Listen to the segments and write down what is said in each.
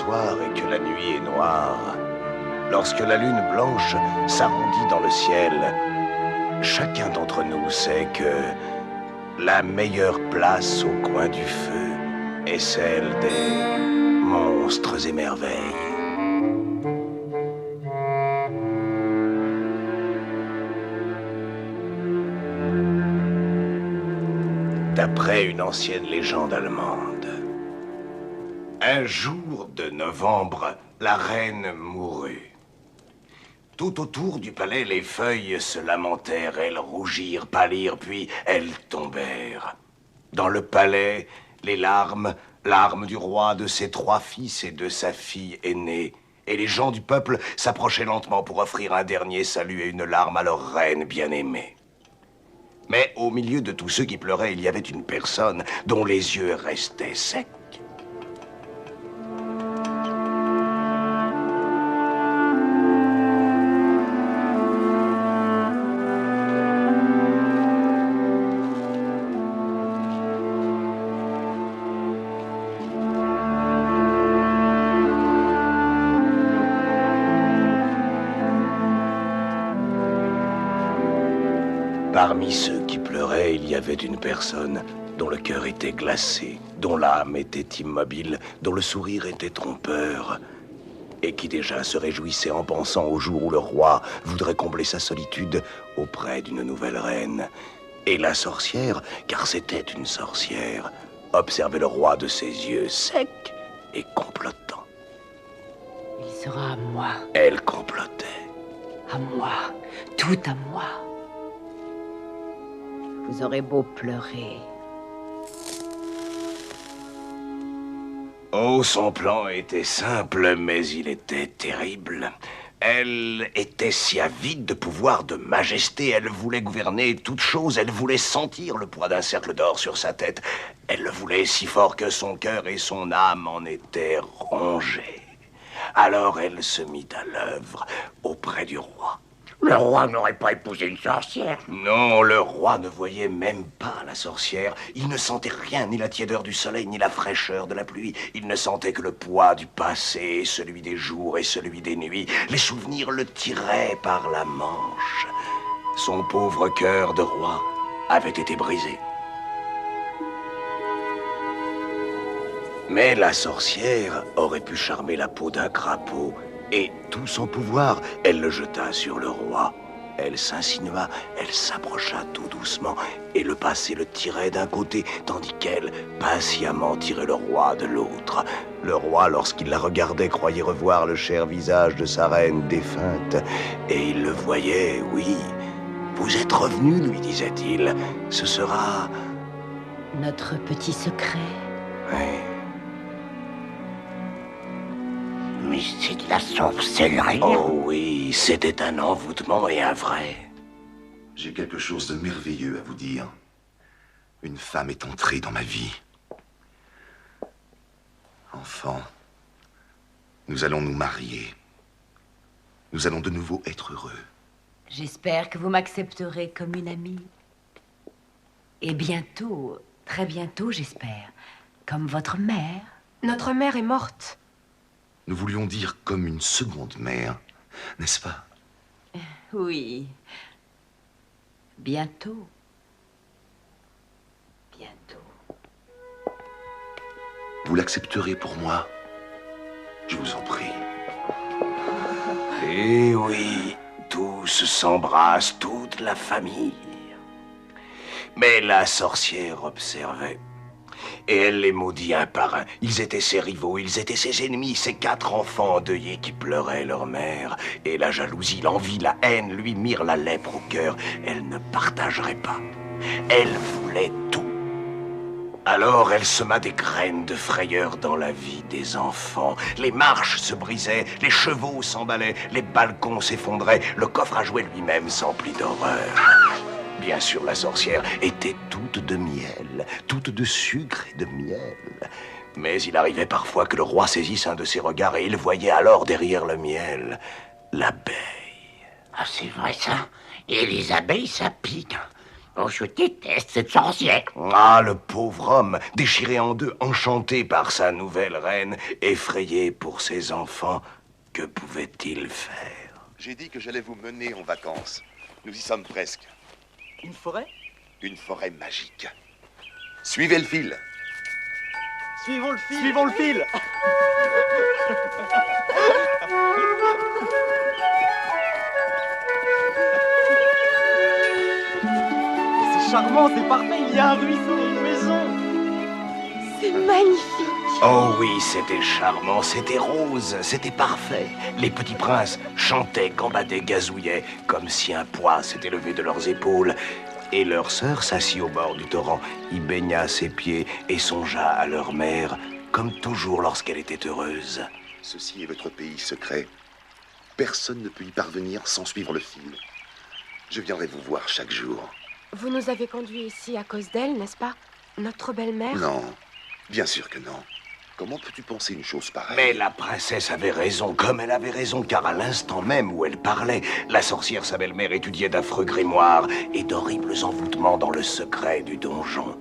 soir et que la nuit est noire, lorsque la lune blanche s'arrondit dans le ciel, chacun d'entre nous sait que la meilleure place au coin du feu est celle des monstres et merveilles. D'après une ancienne légende allemande, un jour de novembre, la reine mourut. Tout autour du palais, les feuilles se lamentèrent, elles rougirent, pâlirent, puis elles tombèrent. Dans le palais, les larmes du roi, de ses 3 fils et de sa fille aînée. Et les gens du peuple s'approchaient lentement pour offrir un dernier salut et une larme à leur reine bien-aimée. Mais au milieu de tous ceux qui pleuraient, il y avait une personne dont les yeux restaient secs. Parmi ceux qui pleuraient, il y avait une personne dont le cœur était glacé, dont l'âme était immobile, dont le sourire était trompeur, et qui déjà se réjouissait en pensant au jour où le roi voudrait combler sa solitude auprès d'une nouvelle reine. Et la sorcière, car c'était une sorcière, observait le roi de ses yeux secs et complotants. Il sera à moi. Elle complotait. À moi. Tout à moi. Vous aurez beau pleurer. Oh, son plan était simple, mais il était terrible. Elle était si avide de pouvoir, de majesté. Elle voulait gouverner toute chose. Elle voulait sentir le poids d'un cercle d'or sur sa tête. Elle le voulait si fort que son cœur et son âme en étaient rongés. Alors elle se mit à l'œuvre auprès du roi. Le roi n'aurait pas épousé une sorcière. Non, le roi ne voyait même pas la sorcière. Il ne sentait rien, ni la tiédeur du soleil, ni la fraîcheur de la pluie. Il ne sentait que le poids du passé, celui des jours et celui des nuits. Les souvenirs le tiraient par la manche. Son pauvre cœur de roi avait été brisé. Mais la sorcière aurait pu charmer la peau d'un crapaud. Et tout son pouvoir, elle le jeta sur le roi. Elle s'insinua, elle s'approcha tout doucement, et le passé le tirait d'un côté, tandis qu'elle patiemment tirait le roi de l'autre. Le roi, lorsqu'il la regardait, croyait revoir le cher visage de sa reine défunte, et il le voyait, oui. Vous êtes revenu, lui disait-il. Ce sera... Notre petit secret. Oui. Mais c'est de la sorcellerie. Oh oui, c'était un envoûtement et un vrai. J'ai quelque chose de merveilleux à vous dire. Une femme est entrée dans ma vie. Enfant, nous allons nous marier. Nous allons de nouveau être heureux. J'espère que vous m'accepterez comme une amie. Et bientôt, très bientôt, j'espère, comme votre mère. Notre mère est morte. Nous voulions dire comme une seconde mère, n'est-ce pas? Oui. Bientôt. Bientôt. Vous l'accepterez pour moi? Je vous en prie. Eh oui, tous s'embrassent, toute la famille. Mais la sorcière observait. Et elle les maudit un par un. Ils étaient ses rivaux, ils étaient ses ennemis, ses 4 enfants endeuillés qui pleuraient leur mère. Et la jalousie, l'envie, la haine lui mirent la lèpre au cœur. Elle ne partagerait pas. Elle voulait tout. Alors elle sema des graines de frayeur dans la vie des enfants. Les marches se brisaient, les chevaux s'emballaient, les balcons s'effondraient, le coffre à jouets lui-même s'emplit d'horreur. Bien sûr, la sorcière était toute de miel, toute de sucre et de miel. Mais il arrivait parfois que le roi saisisse un de ses regards et il voyait alors derrière le miel l'abeille. Ah, c'est vrai ça. Et les abeilles, ça pique. Oh, je déteste cette sorcière. Ah, le pauvre homme, déchiré en deux, enchanté par sa nouvelle reine, effrayé pour ses enfants, que pouvait-il faire? J'ai dit que j'allais vous mener en vacances. Nous y sommes presque. Une forêt? Une forêt magique. Suivez le fil. Suivons le fil. Suivons le fil. C'est charmant, c'est parfait. Il y a un ruisseau et une maison. C'est magnifique. Oh oui, c'était charmant, c'était rose, c'était parfait. Les petits princes chantaient, gambadaient, gazouillaient, comme si un poids s'était levé de leurs épaules. Et leur sœur s'assit au bord du torrent, y baigna ses pieds et songea à leur mère, comme toujours lorsqu'elle était heureuse. Ceci est votre pays secret. Personne ne peut y parvenir sans suivre le fil. Je viendrai vous voir chaque jour. Vous nous avez conduits ici à cause d'elle, n'est-ce pas? Notre belle-mère? Non, bien sûr que non. Comment peux-tu penser une chose pareille? Mais la princesse avait raison, comme elle avait raison, car à l'instant même où elle parlait, la sorcière, sa belle-mère, étudiait d'affreux grimoires et d'horribles envoûtements dans le secret du donjon.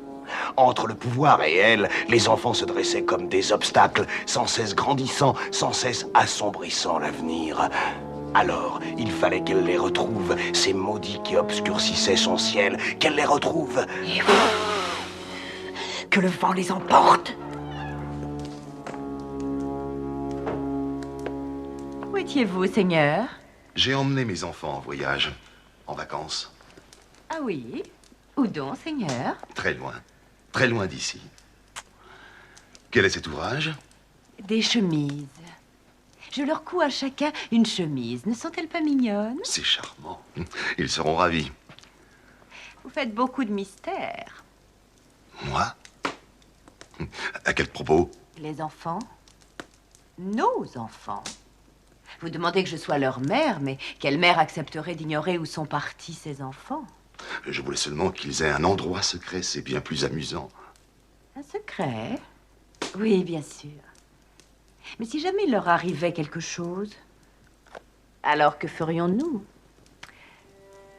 Entre le pouvoir et elle, les enfants se dressaient comme des obstacles, sans cesse grandissant, sans cesse assombrissant l'avenir. Alors, il fallait qu'elle les retrouve, ces maudits qui obscurcissaient son ciel, qu'elle les retrouve. Et que le vent les emporte. Où étiez-vous, Seigneur? J'ai emmené mes enfants en voyage, en vacances. Ah oui? Où donc, Seigneur? Très loin d'ici. Quel est cet ouvrage? Des chemises. Je leur couds à chacun une chemise. Ne sont-elles pas mignonnes? C'est charmant. Ils seront ravis. Vous faites beaucoup de mystères. Moi? À quel propos? Les enfants? Nos enfants? Vous demandez que je sois leur mère, mais quelle mère accepterait d'ignorer où sont partis ses enfants? Je voulais seulement qu'ils aient un endroit secret, c'est bien plus amusant. Un secret? Oui, bien sûr. Mais si jamais il leur arrivait quelque chose, alors que ferions-nous?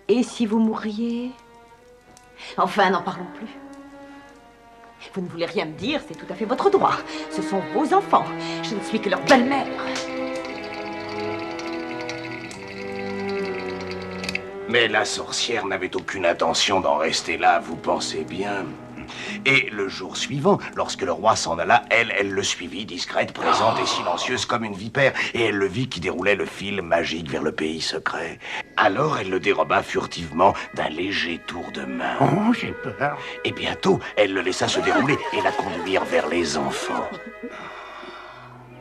Et si vous mourriez? Enfin, n'en parlons plus. Vous ne voulez rien me dire, c'est tout à fait votre droit. Ce sont vos enfants. Je ne suis que leur belle-mère. Mais la sorcière n'avait aucune intention d'en rester là, vous pensez bien. Et le jour suivant, lorsque le roi s'en alla, elle le suivit, discrète, présente et silencieuse comme une vipère, et elle le vit qui déroulait le fil magique vers le pays secret. Alors elle le déroba furtivement d'un léger tour de main. Oh, j'ai peur. Et bientôt, elle le laissa se dérouler et la conduire vers les enfants.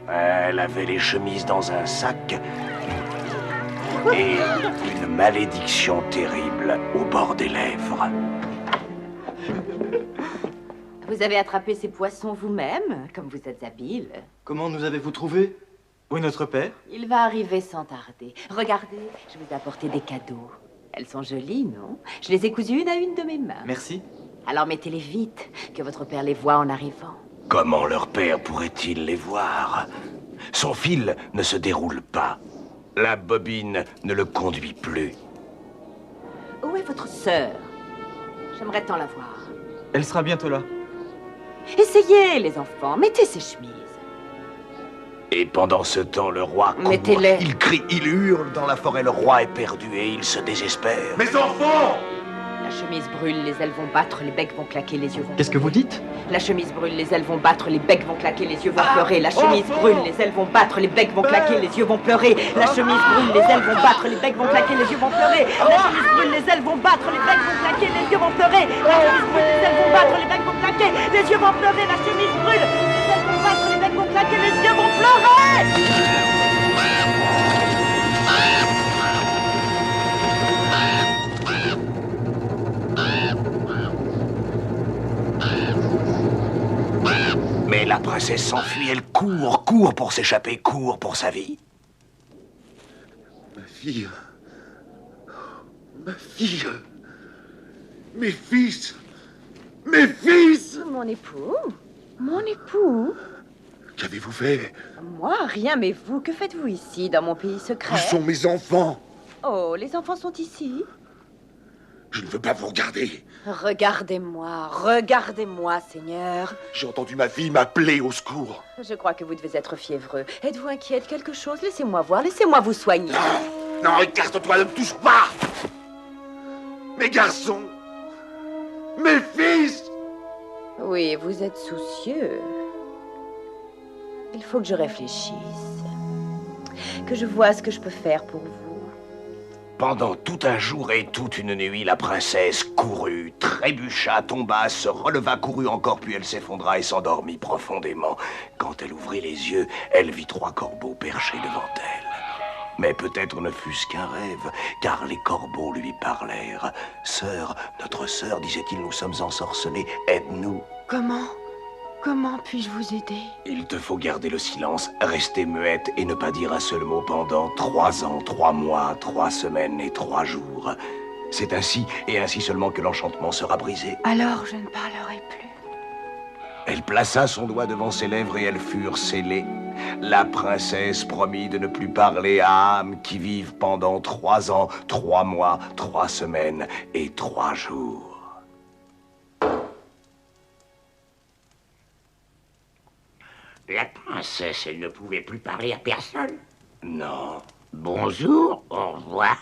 Elle avait les chemises dans un sac et une malédiction terrible au bord des lèvres. Vous avez attrapé ces poissons vous-même, comme vous êtes habile. Comment nous avez-vous trouvés? Où est notre père? Il va arriver sans tarder. Regardez, je vous ai apporté des cadeaux. Elles sont jolies, non? Je les ai cousues une à une de mes mains. Merci. Alors mettez-les vite, que votre père les voie en arrivant. Comment leur père pourrait-il les voir? Son fil ne se déroule pas. La bobine ne le conduit plus. Où est votre sœur? J'aimerais tant la voir. Elle sera bientôt là. Essayez, les enfants, mettez ces chemises. Et pendant ce temps, le roi court. Mettez-les. Il crie, il hurle dans la forêt. Le roi est perdu et il se désespère. Mes enfants! La chemise brûle, les ailes vont battre, les becs vont claquer, les yeux vont... Qu'est-ce que vous dites? La chemise brûle, les ailes vont battre, les becs vont claquer, les yeux vont pleurer. La chemise brûle, les ailes vont battre, les becs vont claquer, les yeux vont pleurer. La chemise brûle, les ailes vont battre, les becs vont claquer, les yeux vont pleurer. La chemise brûle, les ailes vont battre, les becs vont claquer, les yeux vont pleurer. La chemise brûle, les ailes vont battre, les becs vont claquer, les yeux vont pleurer. La chemise brûle, les ailes vont battre, les becs vont claquer, les yeux vont pleurer. Mais la princesse s'enfuit, elle court pour s'échapper, court pour sa vie. Ma fille. Ma fille. Mes fils. Mes fils! Mon époux? Mon époux? Qu'avez-vous fait? Moi, rien, mais vous, que faites-vous ici, dans mon pays secret? Où sont mes enfants? Oh, les enfants sont ici? Je ne veux pas vous regarder. Regardez-moi, Seigneur. J'ai entendu ma fille m'appeler au secours. Je crois que vous devez être fiévreux. Êtes-vous inquiet de quelque chose? Laissez-moi voir, laissez-moi vous soigner. Non, écarte-toi, ne me touche pas. Mes garçons, mes fils. Oui, vous êtes soucieux. Il faut que je réfléchisse. Que je vois ce que je peux faire pour vous. Pendant tout un jour et toute une nuit, la princesse courut, trébucha, tomba, se releva, courut encore, puis elle s'effondra et s'endormit profondément. Quand elle ouvrit les yeux, elle vit 3 corbeaux perchés devant elle. Mais peut-être ne fût-ce qu'un rêve, car les corbeaux lui parlèrent. « Sœur, notre sœur, disait-il, nous sommes ensorcelés, aide-nous. » Comment puis-je vous aider? Il te faut garder le silence, rester muette et ne pas dire un seul mot pendant 3 ans, 3 mois, 3 semaines et 3 jours. C'est ainsi, et ainsi seulement que l'enchantement sera brisé. Alors je ne parlerai plus. Elle plaça son doigt devant ses lèvres et elles furent scellées. La princesse promit de ne plus parler à âmes qui vivent pendant 3 ans, 3 mois, 3 semaines et 3 jours. La princesse, elle ne pouvait plus parler à personne. Non, Bonjour, au revoir,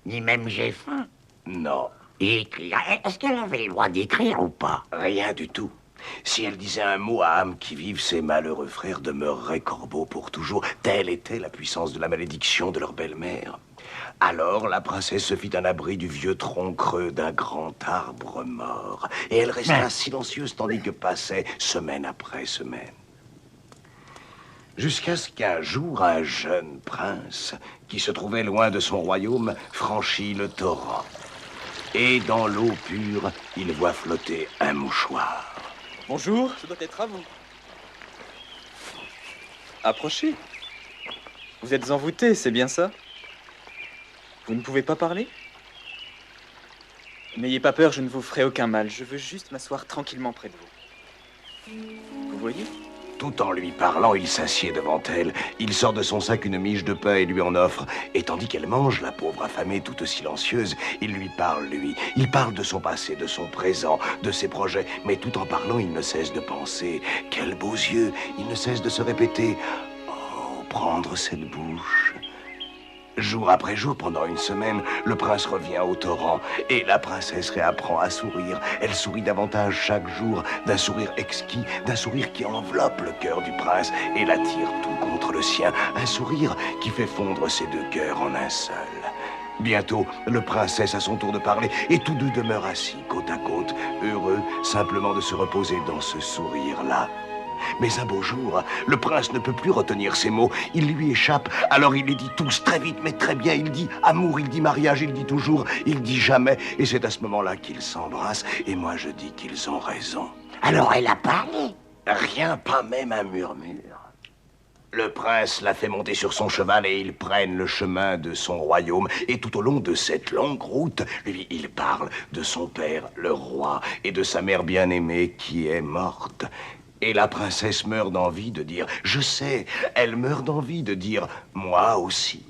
ni même j'ai faim. non, Écrire, est-ce qu'elle avait le droit d'écrire ou pas? rien du tout. Si elle disait un mot à âmes qui vivent, ces malheureux frères demeureraient corbeaux pour toujours. Telle était la puissance de la malédiction de leur belle-mère. Alors la princesse se fit un abri du vieux tronc creux d'un grand arbre mort. Et elle resta silencieuse tandis que passait semaine après semaine. Jusqu'à ce qu'un jour, un jeune prince, qui se trouvait loin de son royaume, franchit le torrent. Et dans l'eau pure, il voit flotter un mouchoir. Bonjour, ce doit être à vous. Approchez. Vous êtes envoûté, c'est bien ça? Vous ne pouvez pas parler? N'ayez pas peur, je ne vous ferai aucun mal. Je veux juste m'asseoir tranquillement près de vous. Vous voyez? Tout en lui parlant, il s'assied devant elle. Il sort de son sac une miche de pain et lui en offre. Et tandis qu'elle mange, la pauvre affamée, toute silencieuse, il lui parle, lui. Il parle de son passé, de son présent, de ses projets. Mais tout en parlant, il ne cesse de penser. Quels beaux yeux! Il ne cesse de se répéter. Oh, prendre cette bouche. Jour après jour, pendant une semaine, le prince revient au torrent et la princesse réapprend à sourire. Elle sourit davantage chaque jour, d'un sourire exquis, d'un sourire qui enveloppe le cœur du prince et l'attire tout contre le sien. Un sourire qui fait fondre ces 2 cœurs en un seul. Bientôt, le prince cesse à son tour de parler et tous 2 demeurent assis côte à côte, heureux simplement de se reposer dans ce sourire-là. Mais un beau jour, le prince ne peut plus retenir ses mots. Il lui échappe, alors il les dit tous très vite, mais très bien. Il dit amour, il dit mariage, il dit toujours, il dit jamais. Et c'est à ce moment-là qu'ils s'embrassent. Et moi, je dis qu'ils ont raison. Alors elle a parlé? Rien, pas même un murmure. Le prince la fait monter sur son cheval et ils prennent le chemin de son royaume. Et tout au long de cette longue route, lui, il parle de son père, le roi, et de sa mère bien-aimée qui est morte. Et la princesse meurt d'envie de dire « Je sais », elle meurt d'envie de dire « Moi aussi »,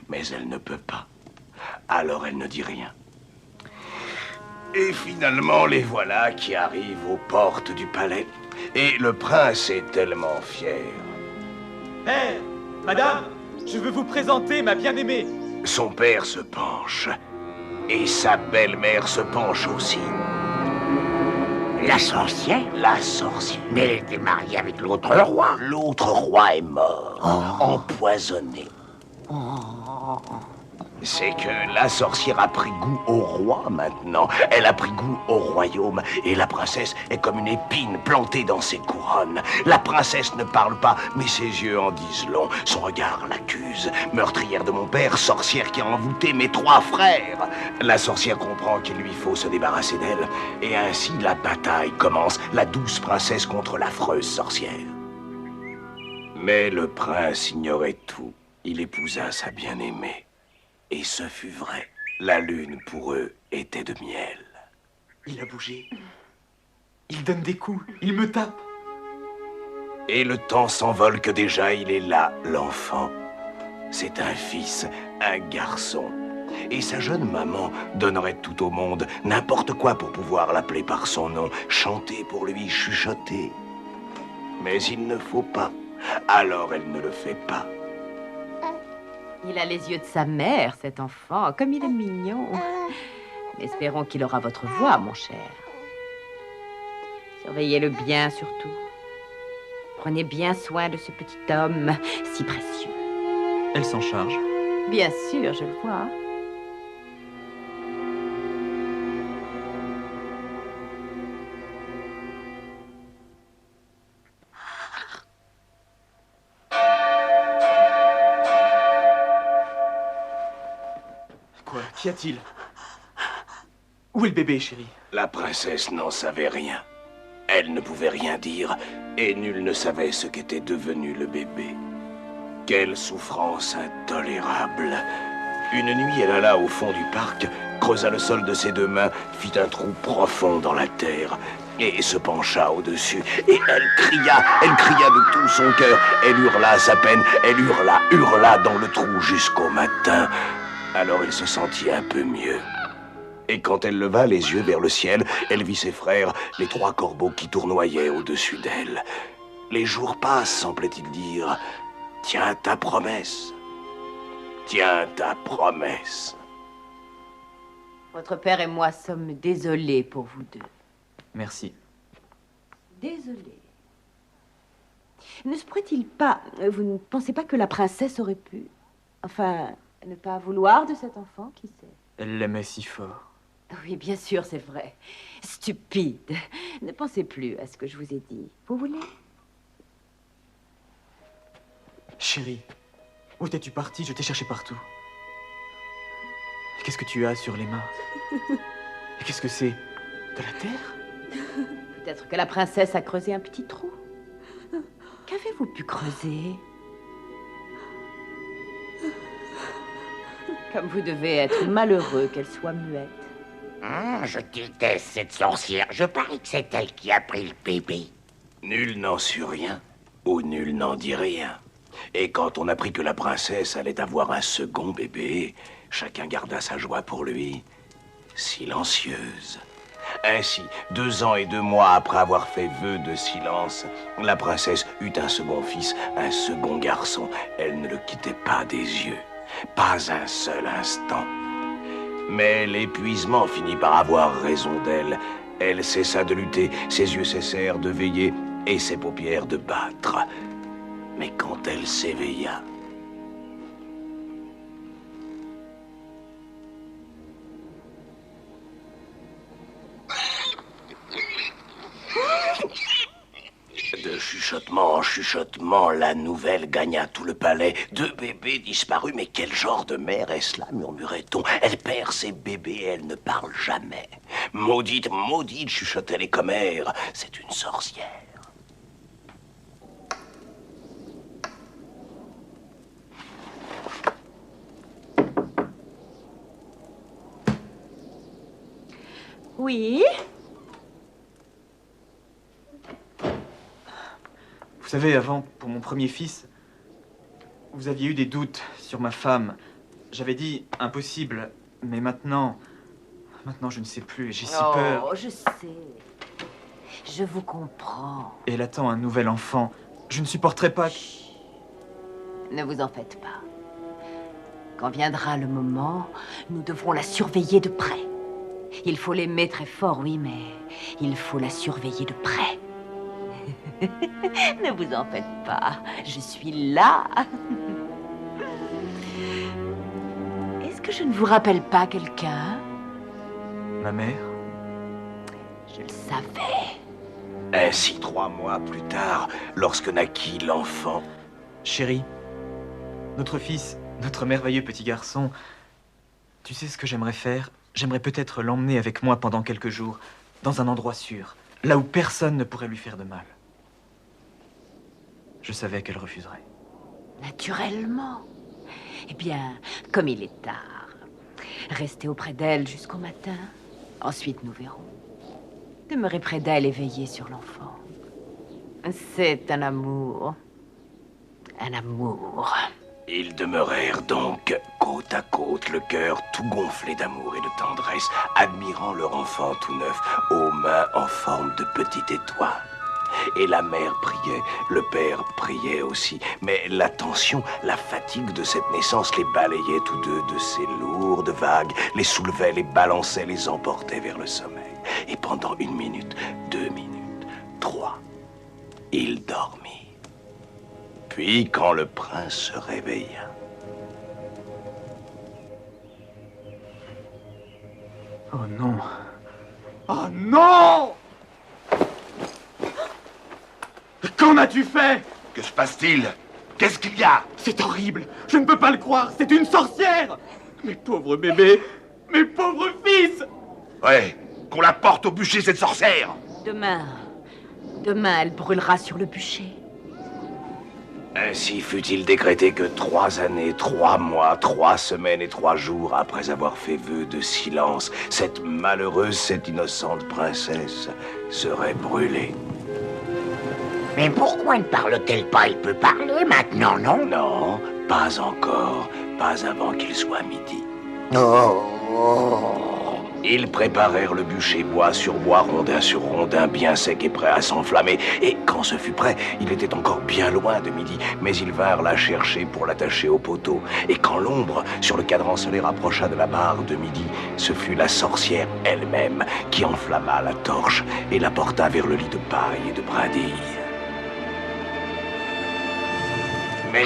mais elle ne peut pas. Alors elle ne dit rien. Et finalement, les voilà qui arrivent aux portes du palais. Et le prince est tellement fier. Hé, madame, je veux vous présenter ma bien-aimée. Son père se penche. Et sa belle-mère se penche aussi. La sorcière? La sorcière. Mais elle était mariée avec l'autre roi. L'autre roi est mort, empoisonné. C'est que la sorcière a pris goût au roi maintenant. Elle a pris goût au royaume. Et la princesse est comme une épine plantée dans ses couronnes. La princesse ne parle pas, mais ses yeux en disent long. Son regard l'accuse. Meurtrière de mon père, sorcière qui a envoûté mes 3 frères. La sorcière comprend qu'il lui faut se débarrasser d'elle. Et ainsi la bataille commence. La douce princesse contre l'affreuse sorcière. Mais le prince ignorait tout. Il épousa sa bien-aimée. Et ce fut vrai. La lune, pour eux, était de miel. Il a bougé. Il donne des coups. Il me tape. Et le temps s'envole que déjà il est là, l'enfant. C'est un fils, un garçon. Et sa jeune maman donnerait tout au monde, n'importe quoi pour pouvoir l'appeler par son nom, chanter pour lui, chuchoter. Mais il ne faut pas, alors elle ne le fait pas. Il a les yeux de sa mère, cet enfant, comme il est mignon. Espérons qu'il aura votre voix, mon cher. Surveillez-le bien, surtout. Prenez bien soin de ce petit homme si précieux. Elle s'en charge. Bien sûr, je le vois. Quoi? Qu'y a-t-il? Où est le bébé, chérie? La princesse n'en savait rien. Elle ne pouvait rien dire, et nul ne savait ce qu'était devenu le bébé. Quelle souffrance intolérable! Une nuit, elle alla au fond du parc, creusa le sol de ses deux mains, fit un trou profond dans la terre, et se pencha au-dessus. Et elle cria de tout son cœur. Elle hurla sa peine, elle hurla dans le trou jusqu'au matin. Alors elle se sentit un peu mieux. Et quand elle leva les yeux vers le ciel, elle vit ses frères, les 3 corbeaux qui tournoyaient au-dessus d'elle. Les jours passent, semblait-il dire. Tiens ta promesse. Tiens ta promesse. Votre père et moi sommes désolés pour vous deux. Merci. Désolés. Ne se pourrait-il pas... Vous ne pensez pas que la princesse aurait pu... Enfin, ne pas vouloir de cet enfant, qui sait? Elle l'aimait si fort. Oui, bien sûr, c'est vrai. Stupide. Ne pensez plus à ce que je vous ai dit. Vous voulez? Chérie, où étais-tu partie? Je t'ai cherché partout. Qu'est-ce que tu as sur les mains? Et qu'est-ce que c'est? De la terre? Peut-être que la princesse a creusé un petit trou. Qu'avez-vous pu creuser? Comme vous devez être malheureux qu'elle soit muette. Je déteste cette sorcière. Je parie que c'est elle qui a pris le bébé. Nul n'en sut rien, ou nul n'en dit rien. Et quand on apprit que la princesse allait avoir un second bébé, chacun garda sa joie pour lui, silencieuse. Ainsi, 2 ans et 2 mois après avoir fait vœu de silence, la princesse eut un second fils, un second garçon. Elle ne le quittait pas des yeux, pas un seul instant. Mais l'épuisement finit par avoir raison d'elle. Elle cessa de lutter, ses yeux cessèrent de veiller et ses paupières de battre. Mais quand elle s'éveilla... De chuchotement en chuchotement, la nouvelle gagna tout le palais. 2 bébés disparus, mais quel genre de mère est-ce là, murmurait-on. Elle perd ses bébés et elle ne parle jamais. Maudite, maudite, chuchotaient les commères. C'est une sorcière. Oui? Vous savez, avant, pour mon premier fils, vous aviez eu des doutes sur ma femme. J'avais dit impossible, mais maintenant je ne sais plus, j'ai si peur. Oh, je sais. Je vous comprends. Et elle attend un nouvel enfant. Je ne supporterai pas... Chut. Ne vous en faites pas. Quand viendra le moment, nous devrons la surveiller de près. Il faut l'aimer très fort, oui, mais il faut la surveiller de près. Ne vous en faites pas, je suis là. Est-ce que je ne vous rappelle pas quelqu'un? Ma mère? Je le savais. Ainsi, 3 mois plus tard, lorsque naquit l'enfant... Chérie, notre fils, notre merveilleux petit garçon, tu sais ce que j'aimerais faire? J'aimerais peut-être l'emmener avec moi pendant quelques jours, dans un endroit sûr, là où personne ne pourrait lui faire de mal. Je savais qu'elle refuserait. Naturellement. Eh bien, comme il est tard, restez auprès d'elle jusqu'au matin. Ensuite, nous verrons. Demeurez près d'elle et veillez sur l'enfant. C'est un amour. Un amour. Ils demeurèrent donc côte à côte, le cœur tout gonflé d'amour et de tendresse, admirant leur enfant tout neuf, aux mains en forme de petite étoile. Et la mère priait, le père priait aussi, mais la tension, la fatigue de cette naissance les balayait tous deux de ces lourdes vagues, les soulevait, les balançait, les emportait vers le sommeil. Et pendant 1 minute, 2 minutes, 3, ils dormirent. Puis, quand le prince se réveilla... Oh non. Oh non! Qu'en as-tu fait? Que se passe-t-il? Qu'est-ce qu'il y a? C'est horrible. Je ne peux pas le croire. C'est une sorcière. Mes pauvres bébés. Mes pauvres fils. Ouais, qu'on la porte au bûcher, cette sorcière. Demain, elle brûlera sur le bûcher. Ainsi fut-il décrété que 3 années, 3 mois, 3 semaines et 3 jours après avoir fait vœu de silence, cette malheureuse, cette innocente princesse serait brûlée. Mais pourquoi ne parle-t-elle pas? Elle peut parler maintenant, non? Non, pas encore, pas avant qu'il soit midi. Oh. Ils préparèrent le bûcher bois sur bois, rondin sur rondin, bien sec et prêt à s'enflammer. Et quand ce fut prêt, il était encore bien loin de midi, mais ils vinrent la chercher pour l'attacher au poteau. Et quand l'ombre sur le cadran solaire rapprocha de la barre de midi, ce fut la sorcière elle-même qui enflamma la torche et la porta vers le lit de paille et de brindilles. Mais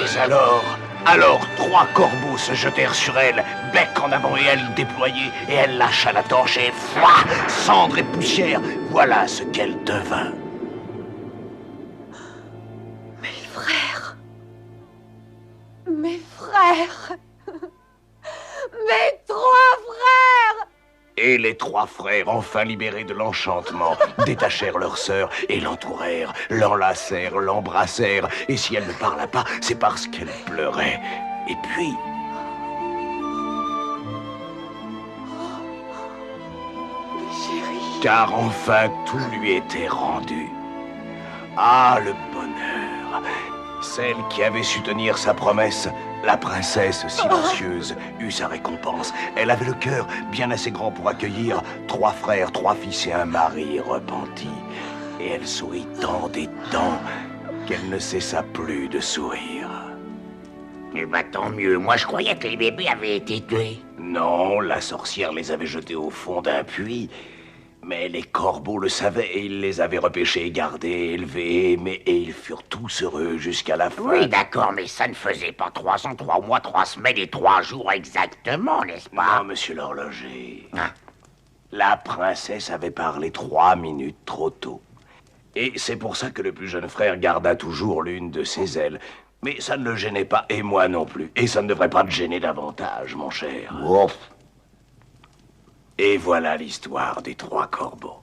alors 3 corbeaux se jetèrent sur elle, bec en avant et ailes déployées, et elle lâcha la torche et fouah, cendres et poussière, voilà ce qu'elle devint. Mes frères. Mes frères. Mes 3 frères. Et les 3 frères, enfin libérés de l'enchantement, détachèrent leur sœur et l'entourèrent, l'enlacèrent, l'embrassèrent. Et si elle ne parla pas, c'est parce qu'elle pleurait. Et puis... Chérie. Car enfin tout lui était rendu. Ah, le bonheur! Celle qui avait su tenir sa promesse, la princesse silencieuse, eut sa récompense. Elle avait le cœur bien assez grand pour accueillir 3 frères, 3 fils et un mari repenti. Et elle sourit tant et tant qu'elle ne cessa plus de sourire. Eh ben, tant mieux. Moi, je croyais que les bébés avaient été tués. Non, la sorcière les avait jetés au fond d'un puits. Mais les corbeaux le savaient et ils les avaient repêchés, gardés, élevés, aimés, et ils furent tous heureux jusqu'à la fin. Oui, d'accord, mais ça ne faisait pas 3 ans, 3 mois, 3 semaines et 3 jours exactement, n'est-ce pas? Non, monsieur l'horloger. Hein? La princesse avait parlé 3 minutes trop tôt. Et c'est pour ça que le plus jeune frère garda toujours l'une de ses ailes. Mais ça ne le gênait pas, et moi non plus. Et ça ne devrait pas te gêner davantage, mon cher. Ouf. Et voilà l'histoire des 3 corbeaux.